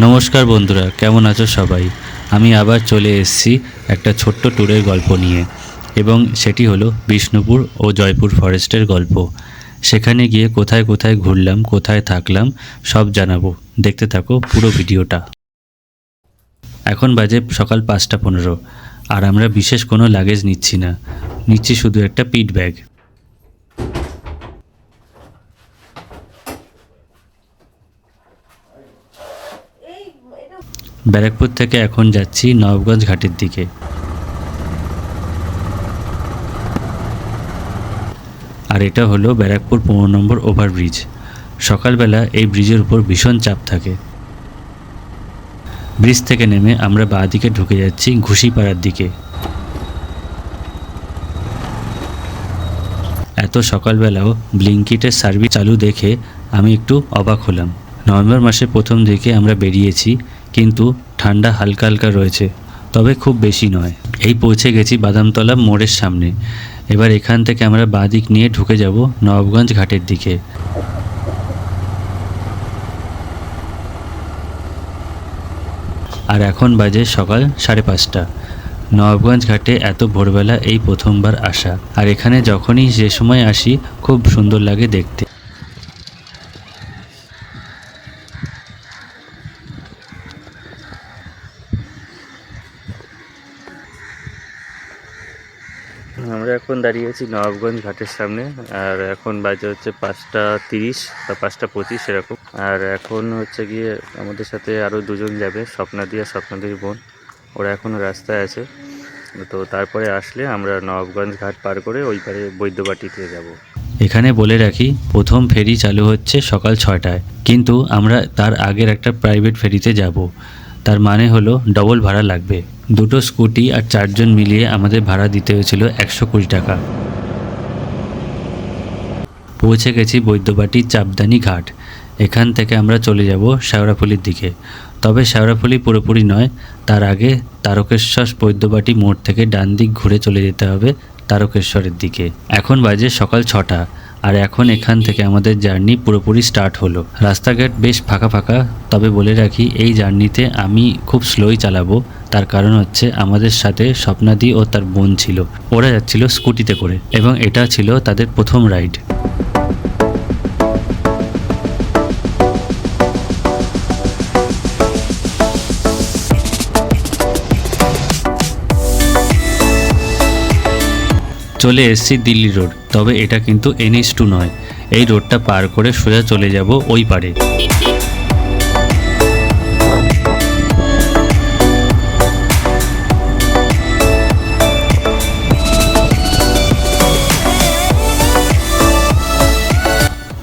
নমস্কার বন্ধুরা, কেমন আছো সবাই? আমি আবার চলে এসেছি একটা ছোট্ট ট্যুরের গল্প নিয়ে, এবং সেটি হলো বিষ্ণুপুর ও জয়পুর ফরেস্টের গল্প। সেখানে গিয়ে কোথায় কোথায় ঘুরলাম, কোথায় থাকলাম, সব জানাবো। দেখতে থাকো পুরো ভিডিওটা। এখন বাজে সকাল 5:15, আর আমরা বিশেষ কোনো লাগেজ নিচ্ছি না, নিচ্ছি শুধু একটা পিট ব্যাগ। ব্যারাকপুর থেকে এখন যাচ্ছি নবাবগঞ্জ ঘাটের দিকে। আর এটা হলো ব্যারাকপুর 15 নম্বর ওভারব্রিজ। সকালবেলা এই ব্রিজের উপর ভীষণ চাপ থাকে। ব্রিজ থেকে নেমে আমরা বাঁ দিকে ঢুকে যাচ্ছি ঘুষিপাড়ার দিকে। এত সকালবেলাও ব্লিঙ্কিটের সার্ভিস চালু দেখে আমি একটু অবাক হলাম। নভেম্বর মাসের প্রথম দিকে আমরা বেরিয়েছি, কিন্তু ঠান্ডা হালকা হালকা রয়েছে, তবে খুব বেশি নয়। এই পৌঁছে গেছি বাদামতলা মোড়ের সামনে। এবার এখান থেকে আমরা বাঁ দিক নিয়ে ঢুকে যাব নবাবগঞ্জ ঘাটের দিকে। আর এখন বাজে সকাল 5:30। নবাবগঞ্জ ঘাটে এত ভোরবেলা এই প্রথমবার আসা, আর এখানে যখনই যে সময় আসি খুব সুন্দর লাগে দেখতে। আমরা এখন দাঁড়িয়ে আছি নবাবগঞ্জ ঘাটের সামনে, আর এখন বাজে হচ্ছে 5:30 বা 5:25 এরকম। আর এখন হচ্ছে গিয়ে আমাদের সাথে আরও দুজন যাবে, স্বপ্নাদি আর স্বপ্নাদির বোন। ওরা এখনও রাস্তায় আছে, তো তারপরে আসলে আমরা নবাবগঞ্জ ঘাট পার করে ওই পারে বৈদ্যবাটিতে যাব। এখানে বলে রাখি, প্রথম ফেরি চালু হচ্ছে সকাল 6টায়, কিন্তু আমরা তার আগের একটা প্রাইভেট ফেরিতে যাব। তার মানে হলো ডবল ভাড়া লাগবে। দুটো স্কুটি আর 4 জন মিলিয়ে আমাদের ভাড়া দিতে হয়েছিল 120 টাকা। পৌঁছে গেছি বৈদ্যবাটি চাপদানি ঘাট। এখান থেকে আমরা চলে যাব শেওড়াফুলির দিকে। তবে শেওড়াফুলি পুরোপুরি নয়, তার আগে তারকেশ্বর বৈদ্যবাটি মোড় থেকে ডান দিক ঘুরে চলে যেতে হবে তারকেশ্বরের দিকে। এখন বাজে সকাল 6টা, আর এখন এখান থেকে আমাদের জার্নি পুরোপুরি স্টার্ট হলো। রাস্তাঘাট বেশ ফাঁকা ফাঁকা, তবে বলে রাখি এই জার্নিতে আমি খুব স্লোই চালাবো। তার কারণ হচ্ছে আমাদের সাথে স্বপ্নাদি ও তার বোন ছিল, ওরা যাচ্ছিল স্কুটিতে করে, এবং এটা ছিল তাদের প্রথম রাইড। চলে এসেছি দিল্লি রোড, তবে এটা কিন্তু NH2 নয়। এই রোডটা পার করে সোজা চলে যাব ওই পারে।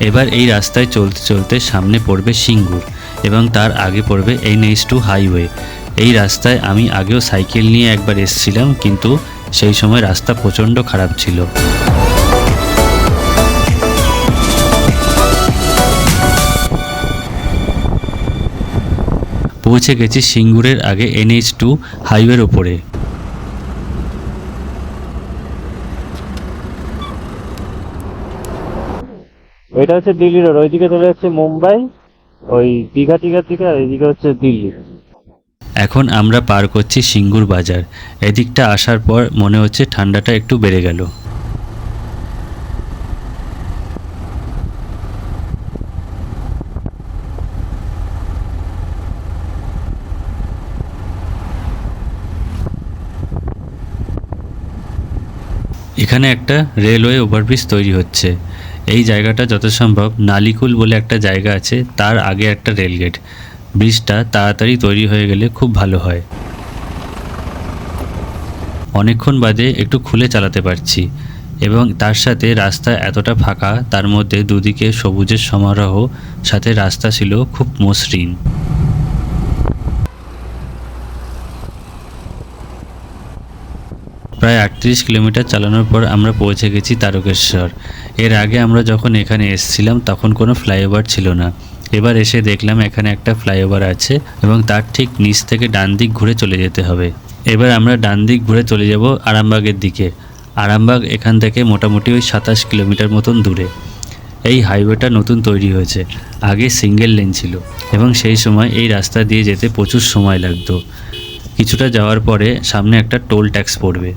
এবার এই রাস্তায় চলতে চলতে সামনে পড়বে সিঙ্গুর, এবং তার আগে পড়বে NH2 হাইওয়ে। এই রাস্তায় আমি আগেও সাইকেল নিয়ে একবার এসেছিলাম, কিন্তু সেই সময় রাস্তা প্রচণ্ড খারাপ ছিল। পৌঁছে গেছি সিঙ্গুরের আগে NH2 হাইওয়ের ওপরে। এটা হচ্ছে দিল্লি রোড, ওইদিকে চলে যাচ্ছে মুম্বাই, ওই দীঘা টিঘার দিকে, আর এইদিকে হচ্ছে দিল্লি। এখন আমরা পার করছি সিঙ্গুর বাজার। এদিকটা আসার পর মনে হচ্ছে ঠান্ডাটা একটু বেড়ে গেল। এখানে একটা রেলওয়ে ওভারব্রিজ তৈরি হচ্ছে। এই জায়গাটা যত সম্ভব নালিকুল বলে একটা জায়গা আছে, তার আগে একটা রেলগেট। ব্রিজটা তাড়াতাড়ি তৈরি হয়ে গেলে খুব ভালো হয়। অনেকক্ষণ বাদে একটু খুলে চালাতে পারছি, এবং তার সাথে রাস্তা এতটা ফাঁকা, তার মধ্যে দুদিকে সবুজের সমারোহ, সাথে রাস্তা ছিল খুব মসৃণ। প্রায় 38 কিলোমিটার চালানোর পর আমরা পৌঁছে গেছি তারকেশ্বর। এর আগে আমরা যখন এখানে এসেছিলাম তখন কোনো ফ্লাইওভার ছিল না। এবার এসে দেখলাম এখানে একটা ফ্লাইওভার আছে, এবং তার ঠিক নিচ থেকে ডান দিক ঘুরে চলে যেতে হবে। এবার আমরা ডান দিক ঘুরে চলে যাব আরামবাগের দিকে। আরামবাগ এখান থেকে মোটামুটি ওই 27 কিলোমিটার মতন দূরে। এই হাইওয়েটা নতুন তৈরি হয়েছে, আগে সিঙ্গেল লেন ছিল এবং সেই সময় এই রাস্তা দিয়ে যেতে প্রচুর সময় লাগতো। কিছুটা যাওয়ার পরে সামনে একটা টোল ট্যাক্স পড়বে।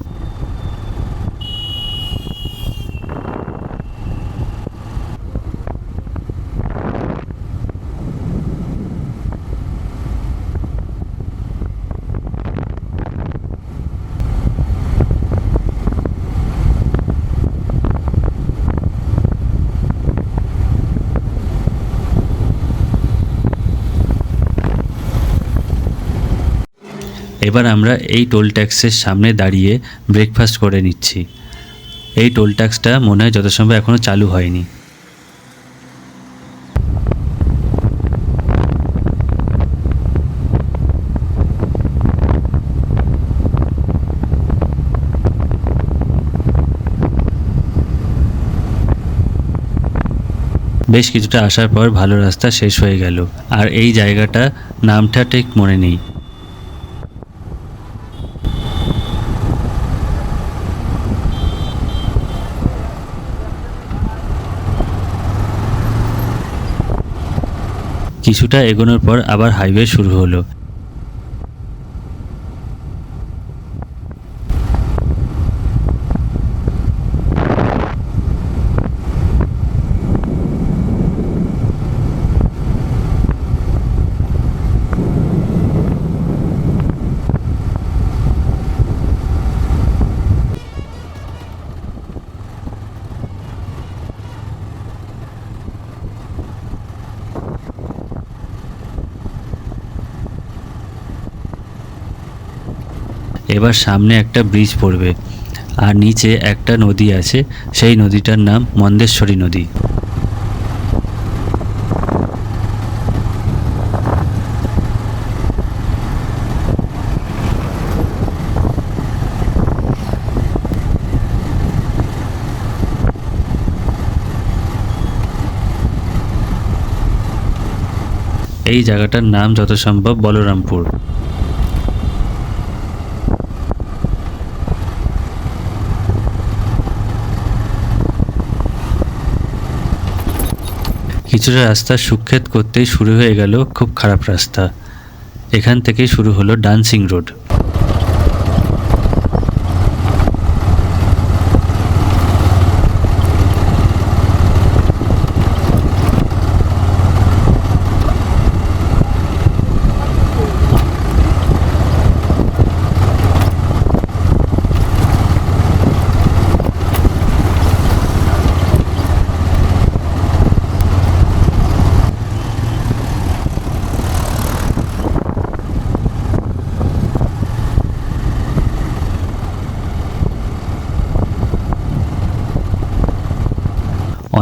এবার আমরা এই টোল ট্যাক্সের সামনে দাঁড়িয়ে ব্রেকফাস্ট করে নিচ্ছি। এই টোল ট্যাক্সটা মনে হয় যত সম্ভব এখনও চালু হয়নি। বেশ কিছুটা আসার পর ভালো রাস্তা শেষ হয়ে গেল, আর এই জায়গাটা নামটা ঠিক মনে নেই। কিছুটা এগোনোর পর আবার হাইওয়ে শুরু হলো। এবার সামনে একটা ব্রিজ পড়বে, আর নিচে একটা নদী আছে, সেই নদীটার নাম মন্দেশ্বরী নদী। এই জায়গাটার নাম যত সম্ভব বলরামপুর। কিছুটা রাস্তা সুক্ষেত করতেই শুরু হয়ে গেল খুব খারাপ রাস্তা। এখান থেকেই শুরু হলো ডান্সিং রোড।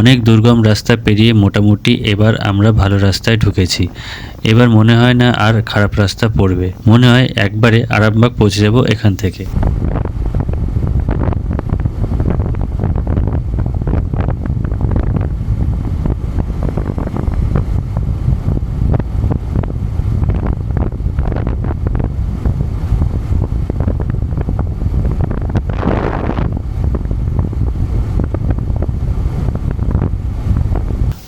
অনেক দুর্গম রাস্তা পেরিয়ে মোটামুটি এবার আমরা ভালো রাস্তায় ঢুকেছি। এবার মনে হয় না আর খারাপ রাস্তা পড়বে, মনে হয় একবারে আরামবাগ পৌঁছে যাব এখান থেকে।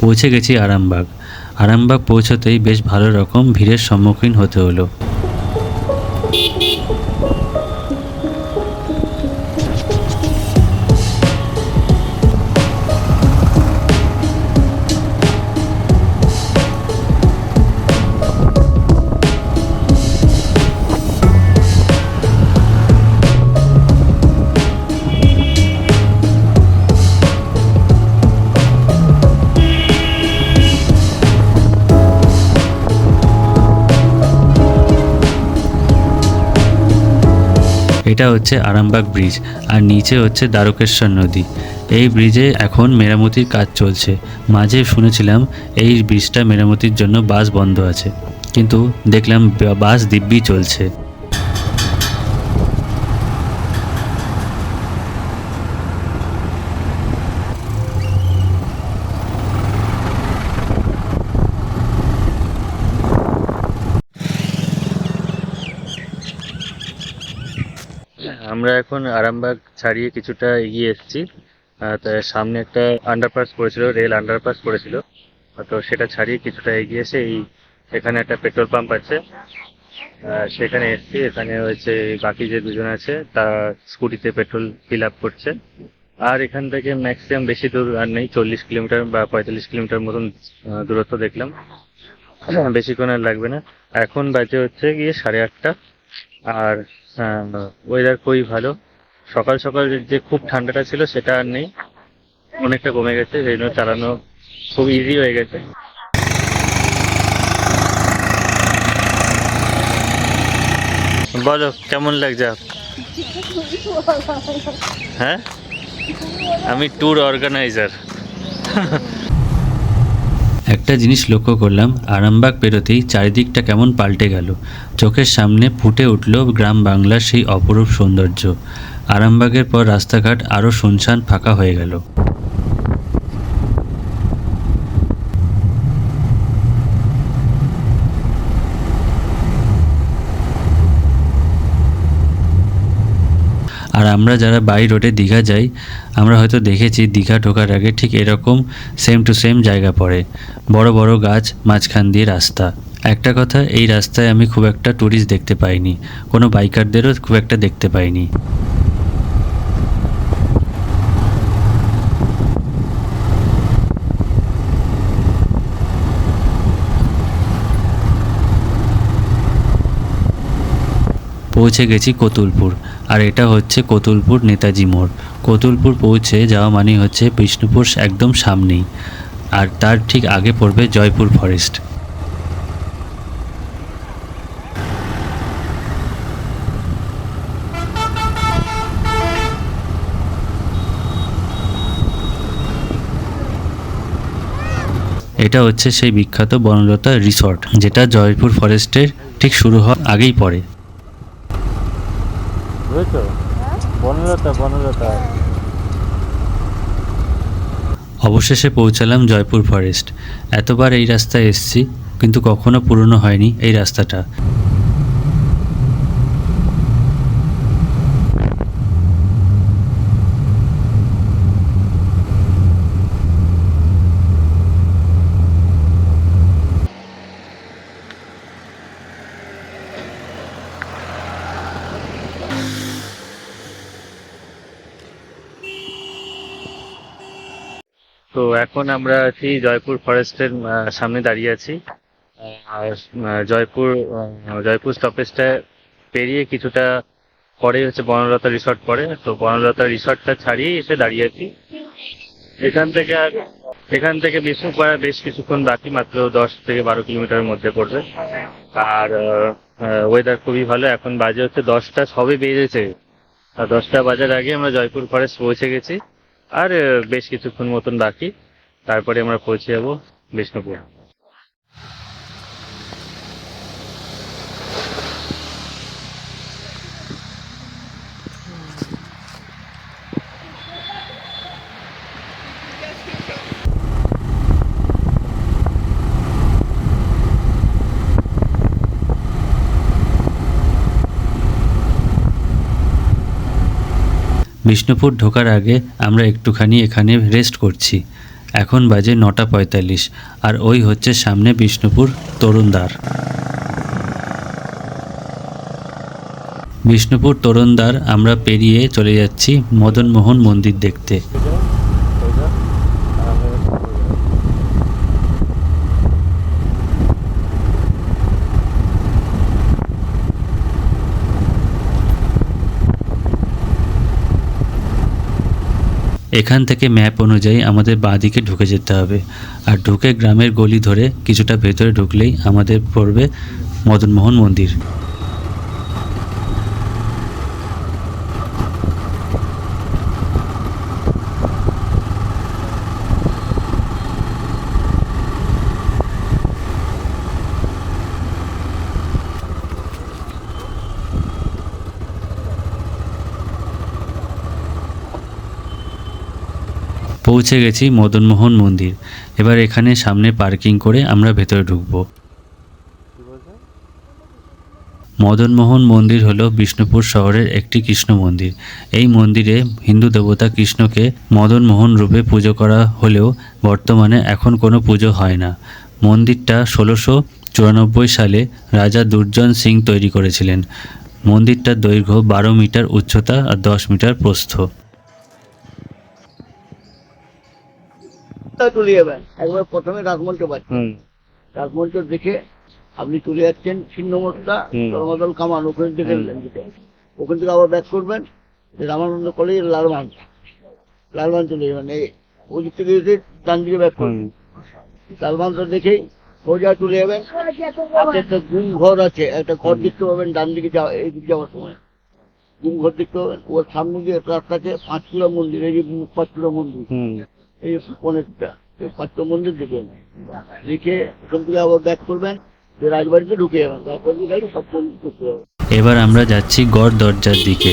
পৌঁছে গেছি আরামবাগ। আরামবাগ পৌঁছতেই বেশ ভালো রকম ভিড়ের সম্মুখীন হতে হলো। এটা হচ্ছে আরামবাগ ব্রিজ, আর নিচে হচ্ছে দ্বারকেশ্বর নদী। এই ব্রিজে এখন মেরামতির কাজ চলছে। মাঝে শুনেছিলাম এই ব্রিজটা মেরামতির জন্য বাস বন্ধ আছে, কিন্তু দেখলাম বাস দিব্যি চলছে। আমরা এখন আরামবাগ ছাড়িয়ে কিছুটা এগিয়ে এসেছি। তার সামনে একটা আন্ডারপাস করেছিল, রেল আন্ডারপাস করেছিল। তো সেটা ছাড়িয়ে কিছুটা এগিয়ে এসে এখানে একটা পেট্রোল পাম্প আছে। সেখানে এসছি, এখানে হচ্ছে বাকি যে দুজন আছে তা স্কুটিতে পেট্রোল ফিল আপ করছে। আর এখান থেকে ম্যাক্সিমাম বেশি দূর আর নেই, 40 কিলোমিটার বা 45 কিলোমিটার মতন দূরত্ব দেখলাম। বেশিক্ষণ আর লাগবে না। এখন বাজে হচ্ছে গিয়ে 8:30। আর ওয়েদার খুবই ভালো। সকাল সকাল যে খুব ঠান্ডাটা ছিল সেটা আর নেই, অনেকটা কমে গেছে, সেই জন্য চালানো খুব ইজি হয়ে গেছে। বলো কেমন লাগছে? হ্যাঁ, আমি ট্যুর অর্গানাইজার। একটা জিনিস লক্ষ্য করলাম, আরামবাগ পেরোতেই চারিদিকটা কেমন পাল্টে গেল। চোখের সামনে ফুটে উঠল গ্রাম বাংলার সেই অপরূপ সৌন্দর্য। আরামবাগের পর রাস্তাঘাট আরও শুনশান ফাঁকা হয়ে গেল। আর আমরা যারা বাই রোডে দীঘা যাই, আমরা হয়তো দেখেছি দীঘা ঢোকার আগে ঠিক এরকম সেম টু সেম জায়গা পড়ে, বড় বড় গাছ, মাঝখান দিয়ে রাস্তা। একটা কথা, এই রাস্তায় আমি খুব একটা ট্যুরিস্ট দেখতে পাইনি, কোনো বাইকারদেরও খুব একটা দেখতে পাইনি। পৌঁছে গেছি কতুলপুর, আর এটা হচ্ছে কতুলপুর নেতাজি মোড়। কতুলপুর পৌঁছে যাওয়া মানে হচ্ছে বিষ্ণুপুর একদম সামনেই, আর তার ঠিক আগে পড়বে জয়পুর ফরেস্ট। এটা হচ্ছে সেই বিখ্যাত বনলতা রিসর্ট, যেটা জয়পুর ফরেস্টের ঠিক শুরু হওয়ার আগেই পড়ে। বুঝেছো? বনলতা, বনলতা। অবশেষে পৌঁছালাম জয়পুর ফরেস্ট। এতবার এই রাস্তায় এসেছি, কিন্তু কখনো পুরনো হয়নি এই রাস্তাটা। তো এখন আমরা আছি জয়পুর ফরেস্টের সামনে দাঁড়িয়ে আছি। আর জয়পুর স্টপেজটা পেরিয়ে কিছুটা পরে হচ্ছে বনলতা রিসর্ট পড়ে। তো বনলতা রিসর্টটা ছাড়িয়ে এসে দাঁড়িয়ে আছি। এখান থেকে বিষ্ণুপাড়া বেশ কিছুক্ষণ বাকি, মাত্র 10 থেকে 12 কিলোমিটারের মধ্যে পড়বে। আর ওয়েদার খুবই ভালো। এখন বাজে হচ্ছে 10টা সবে বেজেছে, আর 10টা বাজার আগে আমরা জয়পুর ফরেস্ট পৌঁছে গেছি। আর বেশ কিছুক্ষণ মতন বাকি, তারপরে আমরা পৌঁছে যাবো বিষ্ণুপুর। বিষ্ণুপুর ঢোকার আগে আমরা একটুখানি এখানে রেস্ট করছি। এখন বাজে 9:45, আর ওই হচ্ছে সামনে বিষ্ণুপুর তরুণদ্বার। বিষ্ণুপুর তরুণদ্বার আমরা পেরিয়ে চলে যাচ্ছি মদনমোহন মন্দির দেখতে। এখান থেকে ম্যাপ অনুযায়ী আমাদের বাঁদিকে ঢুকে যেতে হবে, আর ঢুকে গ্রামের গলি ধরে কিছুটা ভেতরে ঢুকলেই আমাদের পড়বে মদনমোহন মন্দির। পৌঁছে গেছি মদনমোহন মন্দির। এবার এখানে সামনে পার্কিং করে আমরা ভেতরে ঢুকবো। মদনমোহন মন্দির হলো বিষ্ণুপুর শহরের একটি কৃষ্ণ মন্দির। এই মন্দিরে হিন্দু দেবতা কৃষ্ণকে মদনমোহন রূপে পুজো করা হলেও বর্তমানে এখন কোনো পুজো হয় না। মন্দিরটা 1694 সালে রাজা দুর্জন সিং তৈরি করেছিলেন। মন্দিরটার দৈর্ঘ্য 12 মিটার উচ্চতা আর 10 মিটার প্রস্থ। চলে যাবেন একবার প্রথমে রাজমঞ্চ পাচ্ছেন, হুম রাজমঞ্চ দেখে আপনি চলে যাচ্ছেন ছিন্নমস্তা হুম। ধর্মদল কামান, ওখান থেকে ওখান থেকে আবার ব্যাক করবেন রামানন্দ কলেজ লালবান চলে যাবেন। এই ওই দিক থেকে এসে ডান দিকে ব্যাক করবেন, লালবানটা দেখেই সোজা চলে যাবেন। পাশে একটা গুম ঘর আছে, একটা ঘর দেখতে পাবেন ডান দিকে এই দিকে যাওয়ার সময় গুম ঘর দেখতে পাবেন। ওর সামনে দিয়ে একটা রাস্তা আছে, পাঁচচূড়া মন্দির, এই যে পাঁচচূড়া মন্দির, এই অনেকটা পাঁচটা মন্দির দেখে দেখে ওখান থেকে আবার ব্যাক করবেন, যে রাজবাড়িতে ঢুকে যাবেন, তারপর গাড়ি সব মন্দির করতে হবে। এবার আমরা যাচ্ছি গড় দরজার দিকে।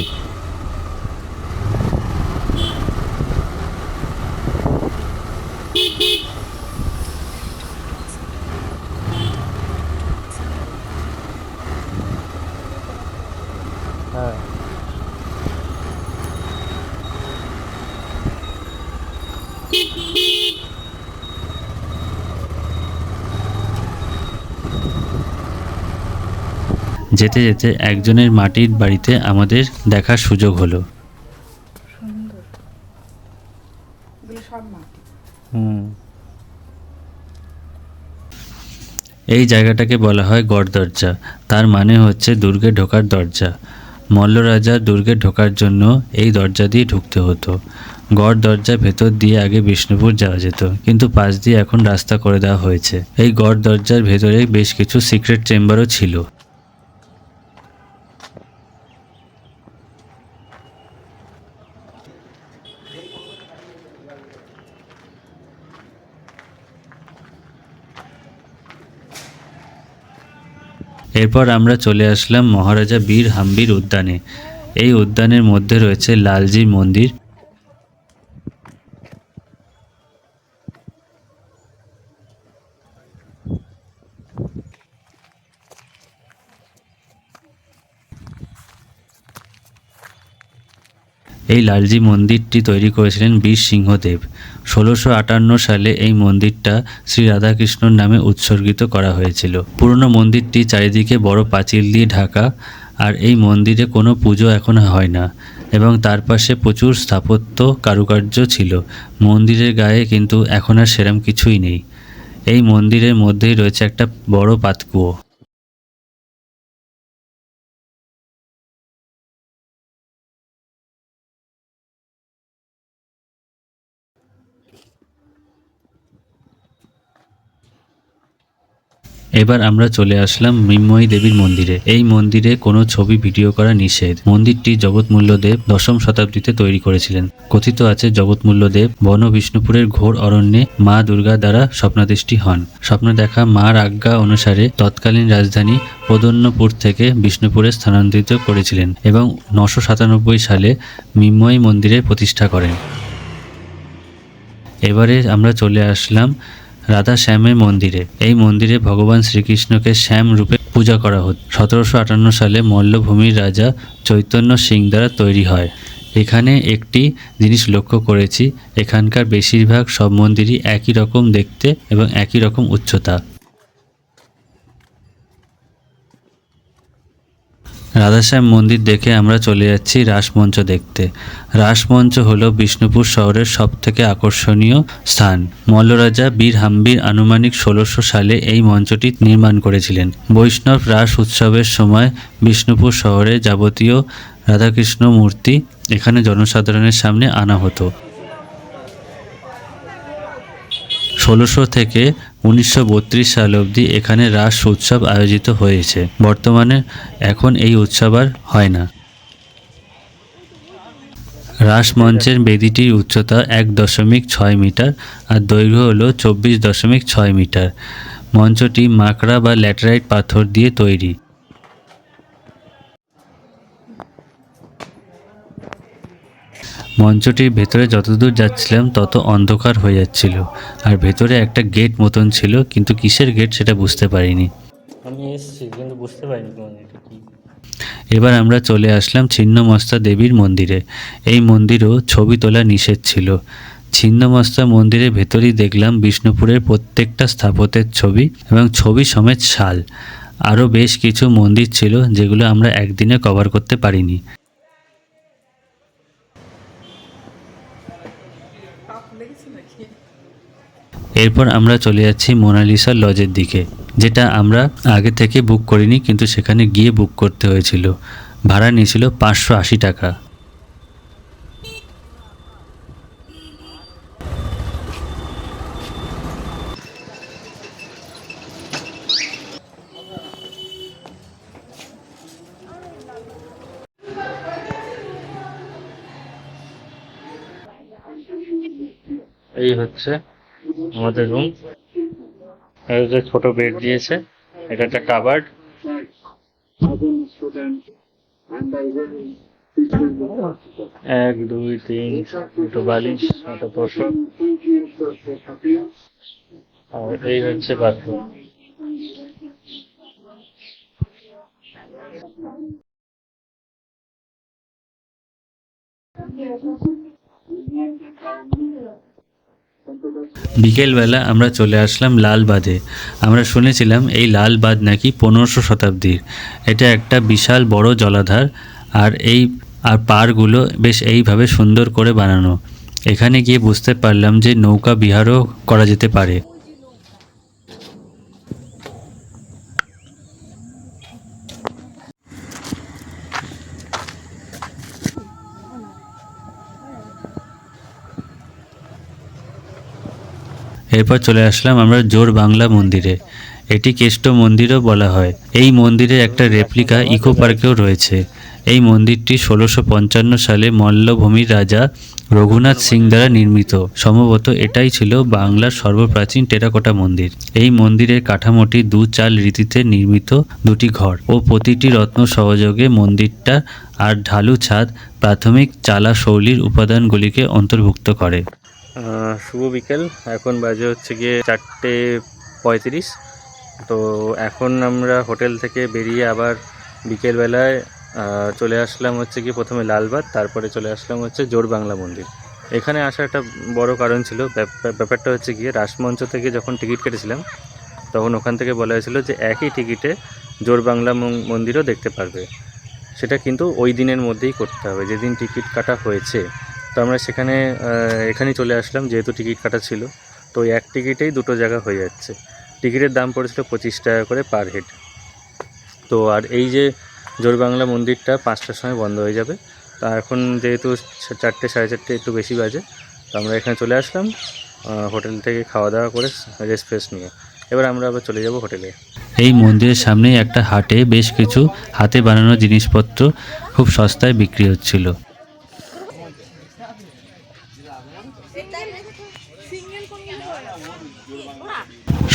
হ্যাঁ যেতে যেতে একজনের মাটির বাড়িতে আমাদের দেখার সুযোগ হলো। সুন্দর, এগুলো সব মাটি। হুম এই জায়গাটাকে বলা হয় গড় দরজা, তার মানে হচ্ছে দুর্গে ঢোকার দরজা। মল্ল রাজা দুর্গে ঢোকার জন্য এই দরজা দিয়ে ঢুকতে হতো। গড় দরজা ভেতর দিয়ে আগে বিষ্ণুপুর যাওয়া যেত, কিন্তু পাশ দিয়ে এখন রাস্তা করে দেওয়া হয়েছে। এই গড় দরজার ভেতরে বেশ কিছু সিক্রেট চেম্বারও ছিল। এরপর আমরা চলে আসলাম মহারাজা বীর হাম্বির উদ্যানে। এই উদ্যানের মধ্যে রয়েছে লালজির মন্দির। এই লালজি মন্দিরটি তৈরি করেছিলেন বীর সিংহদেব। 1658 সালে এই মন্দিরটা শ্রী রাধাকৃষ্ণর নামে উৎসর্গিত করা হয়েছিল। পুরনো মন্দিরটি চারিদিকে বড় পাঁচিল দিয়ে ঢাকা, আর এই মন্দিরে কোনো পুজো এখন হয় না এবং তার পাশে প্রচুর স্থাপত্য কারুকার্য ছিল। মন্দিরের গায়ে কিন্তু এখন আর সেরম কিছুই নেই। এই মন্দিরের মধ্যেই রয়েছে একটা বড় পাতকুয়ো। এবার আমরা চলে আসলাম মৃন্ময়ী দেবীর মন্দিরে। এই মন্দিরে কোনো ছবি ভিডিও করা নিষেধ। মন্দিরটি জগৎমূল্যদেব 10ম শতাব্দীতে তৈরি করেছিলেন। কথিত আছে জগৎমূল্যদেব বন বিষ্ণুপুরের ঘোর অরণ্যে মা দুর্গা দ্বারা স্বপ্নাদেষ্টি হন। স্বপ্ন দেখা মার আজ্ঞা অনুসারে তৎকালীন রাজধানী প্রদন্যপুর থেকে বিষ্ণুপুরে স্থানান্তরিত করেছিলেন এবং 997 সালে মৃন্ময়ী মন্দিরের প্রতিষ্ঠা করেন। এবারে আমরা চলে আসলাম রাধা শ্যামের মন্দিরে। এই মন্দিরে ভগবান শ্রীকৃষ্ণকে শ্যাম রূপে পূজা করা হতো। 1758 সালে মল্লভূমির রাজা চৈতন্য সিং দ্বারা তৈরি হয়। এখানে একটি জিনিস লক্ষ্য করেছি, এখানকার বেশিরভাগ সব মন্দিরই একই রকম দেখতে এবং একই রকম উচ্চতা। রাধাশ্যাম মন্দির দেখে আমরা চলে যাচ্ছি রাসমঞ্চ দেখতে। রাসমঞ্চ হলো বিষ্ণুপুর শহরের সবথেকে আকর্ষণীয় স্থান। মল্লরাজা বীর হাম্বির আনুমানিক 1600 সালে এই মঞ্চটি নির্মাণ করেছিলেন। বৈষ্ণব রাস উৎসবের সময় বিষ্ণুপুর শহরে যাবতীয় রাধাকৃষ্ণ মূর্তি এখানে জনসাধারণের সামনে আনা হতো। 1600 থেকে 1932 সাল অবধি এখানে রাস উৎসব আয়োজিত হয়েছে। বর্তমানে এখন এই উৎসব আর হয় না। রাস মঞ্চের বেদিটির উচ্চতা 1.6 মিটার আর দৈর্ঘ্য হলো 24.6 মিটার। মঞ্চটি মাকড়া বা ল্যাটেরাইট পাথর দিয়ে তৈরি। মঞ্চটির ভেতরে যতদূর যাচ্ছিলাম তত অন্ধকার হয়ে যাচ্ছিল, আর ভেতরে একটা গেট মতন ছিল, কিন্তু কিসের গেট সেটা বুঝতে পারিনি। আমি এসেছি কিন্তু বুঝতে পারিনি মন্দিরটা কি। এবার আমরা চলে আসলাম ছিন্নমস্তা দেবীর মন্দিরে। এই মন্দিরেও ছবি তোলা নিষেধ ছিল। ছিন্নমস্তা মন্দিরের ভেতরেই দেখলাম বিষ্ণুপুরের প্রত্যেকটা স্থাপত্যের ছবি এবং ছবি সমেত শাল। আরও বেশ কিছু মন্দির ছিল যেগুলো আমরা একদিনে কভার করতে পারিনি। পাপ লেগেছে নাকি? এরপর আমরা চলে যাচ্ছি মোনালিসা লজের দিকে, যেটা আমরা আগে থেকে বুক করিনি, কিন্তু সেখানে গিয়ে বুক করতে হয়েছিল। ভাড়া নিয়েছিল 580 টাকা। এই হচ্ছে আমাদের রুম। একটা ছোট বেড দিয়েছে, এটা একটা কাবার্ড। 1 2 3 দুটো বালিশ, একটা তোষক, আর এই হচ্ছে বাথরুম। বিকেলবেলা আমরা চলে আসলাম লালবাঁধে। আমরা শুনেছিলাম এই লালবাঁধ নাকি 1500 শতাব্দীর। এটা একটা বিশাল বড় জলাধার, আর পাড়গুলো বেশ এইভাবে সুন্দর করে বানানো। এখানে গিয়ে বুঝতে পারলাম যে নৌকা বিহারও করা যেতে পারে। এরপর চলে আসলাম আমরা জোর বাংলা মন্দিরে। এটি কেষ্ট মন্দিরও বলা হয়। এই মন্দিরের একটা রেপ্লিকা ইকো পার্কেও রয়েছে। এই মন্দিরটি 1655 সালে মল্লভূমির রাজা রঘুনাথ সিং দ্বারা নির্মিত। সম্ভবত এটাই ছিল বাংলার সর্বপ্রাচীন টেরাকোটা মন্দির। এই মন্দিরের কাঠামোটি 2 চাল রীতিতে নির্মিত, 2টি ঘর ও প্রতিটি রত্ন সহযোগে মন্দিরটা আর ঢালু ছাদ প্রাথমিক চালা শৈলীর উপাদানগুলিকে অন্তর্ভুক্ত করে। শুভ বিকেল, এখন বাজে হচ্ছে গিয়ে 4:35। তো এখন আমরা হোটেল থেকে বেরিয়ে আবার বিকেলবেলায় চলে আসলাম হচ্ছে গিয়ে প্রথমে লালবাগ, তারপরে চলে আসলাম হচ্ছে জোর বাংলা মন্দির। এখানে আসার একটা বড় কারণ ছিল, ব্যাপারটা হচ্ছে গিয়ে রাসমঞ্চ থেকে যখন টিকিট কেটেছিলাম তখন ওখান থেকে বলা হয়েছিল যে একই টিকিটে জোর বাংলা মন্দিরও দেখতে পারবে। সেটা কিন্তু ওই দিনের মধ্যেই করতে হবে যেদিন টিকিট কাটা হয়েছে। তো আমরা এখানেই চলে আসলাম, যেহেতু টিকিট কাটা ছিল। তো এক টিকিটেই 2টো জায়গা হয়ে যাচ্ছে। টিকিটের দাম পড়েছিল 25 টাকা করে পার হেড। তো আর এই যে জোর বাংলা মন্দিরটা 5টার সময় বন্ধ হয়ে যাবে। তা এখন যেহেতু 4টে 4:30 একটু বেশি বাজে, তো আমরা এখানে চলে আসলাম হোটেল থেকে খাওয়া দাওয়া করে রেস্ট ফ্রেশ নিয়ে। এবার আমরা আবার চলে যাব হোটেলে। এই মন্দিরের সামনেই একটা হাটে বেশ কিছু হাতে বানানো জিনিসপত্র খুব সস্তায় বিক্রি হচ্ছিল।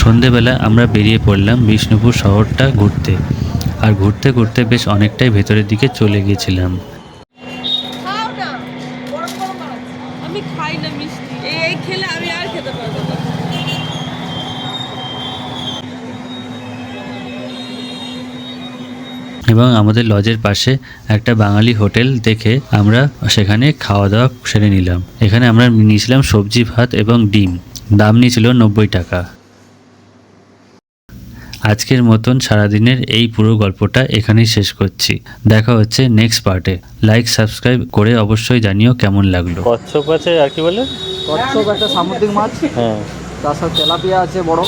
সন্ধেবেলা আমরা বেরিয়ে পড়লাম বিষ্ণুপুর শহরটা ঘুরতে, আর ঘুরতে ঘুরতে বেশ অনেকটাই ভেতরের দিকে চলে গিয়েছিলাম। আমি খাই না মিষ্টি, এই খেলে আমি আর খেতে পারবো না। এবং আমাদের লজের পাশে একটা বাঙালি হোটেল দেখে আমরা সেখানে খাওয়া দাওয়া সেরে নিলাম। এখানে আমরা নিয়েছিলাম সবজি ভাত এবং ডিম। দাম নিয়েছিল 90 টাকা। আজকের মতন সারাদিনের এই পুরো গল্পটা এখানেই শেষ করছি। দেখা হচ্ছে নেক্সট পার্টে। লাইক সাবস্ক্রাইব করে অবশ্যই জানিও কেমন লাগলো। কচ্ছপ আছে আর কি বলে, কচ্ছপ একটা সামুদ্রিক মাছ, হ্যাঁ, তার সাথে তেলাপিয়া আছে বড়।